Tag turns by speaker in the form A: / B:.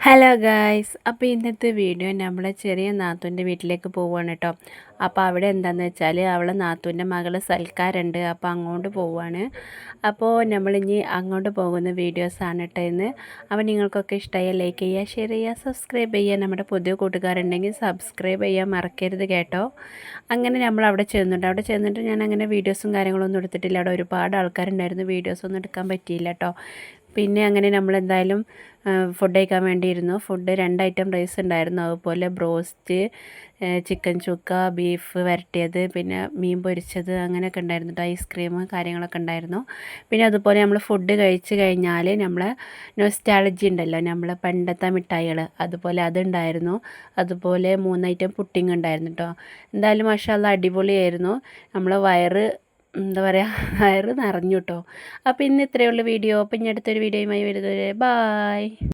A: Hello guys, അപ്പോൾ ഇന്നത്തെ video നമ്മളെ ചെറിയ നാത്തൂൻ്റെ വീട്ടിലേക്ക് പോവുകയാണ് കേട്ടോ. അപ്പോൾ അവിടെ എന്താണെന്ന് വെച്ചാൽ അവളെ നാത്തൂൻ്റെ മകളെ സൽക്കാരമുണ്ട്. അപ്പോൾ അങ്ങോട്ട് പോവുകയാണ്. അപ്പോൾ നമ്മളിനി അങ്ങോട്ട് പോകുന്ന വീഡിയോസാണ് കേട്ടോ ഇന്ന്. അപ്പോൾ നിങ്ങൾക്കൊക്കെ ഇഷ്ടമായ ലൈക്ക് ചെയ്യുക, ഷെയർ ചെയ്യുക, സബ്സ്ക്രൈബ് ചെയ്യുക. നമ്മുടെ പുതിയ കൂട്ടുകാരുണ്ടെങ്കിൽ സബ്സ്ക്രൈബ് ചെയ്യാൻ മറക്കരുത് കേട്ടോ. അങ്ങനെ നമ്മൾ അവിടെ ചെന്നിട്ട് ഞാൻ അങ്ങനെ വീഡിയോസും കാര്യങ്ങളൊന്നും എടുത്തിട്ടില്ല. അവിടെ ഒരുപാട് ആൾക്കാരുണ്ടായിരുന്നു, വീഡിയോസൊന്നും എടുക്കാൻ പറ്റിയില്ല കേട്ടോ. പിന്നെ അങ്ങനെ നമ്മളെന്തായാലും ഫുഡ് കഴിക്കാൻ വേണ്ടിയിരുന്നു. ഫുഡ് 2 ഐറ്റം റൈസ് ഉണ്ടായിരുന്നു, അതുപോലെ ബ്രോസ്റ്റ്, ചിക്കൻ ചുക്ക, ബീഫ് വരട്ടിയത്, പിന്നെ മീൻ പൊരിച്ചത്, അങ്ങനെയൊക്കെ ഉണ്ടായിരുന്നു. ഐസ്ക്രീം കാര്യങ്ങളൊക്കെ ഉണ്ടായിരുന്നു. പിന്നെ അതുപോലെ നമ്മൾ ഫുഡ് കഴിച്ച് കഴിഞ്ഞാൽ നമ്മളെ നൊസ്റ്റാളജി ഉണ്ടല്ലോ, നമ്മളെ പണ്ടത്തെ മിഠായികൾ, അതുപോലെ അതുണ്ടായിരുന്നു. അതുപോലെ 3 ഐറ്റം പുഡിംഗ് ഉണ്ടായിരുന്നു കേട്ടോ. എന്തായാലും മാഷാ അല്ലാഹ് അടിപൊളിയായിരുന്നു. നമ്മളെ എന്താ പറയുക, വയറ് നിറഞ്ഞു കേട്ടോ. അപ്പോൾ ഇന്ന് ഇത്രയേ ഉള്ളൂ വീഡിയോ. അപ്പോൾ ഇനി അടുത്തൊരു വീഡിയോയുമായി വരുന്നത് വരെ ബായ്.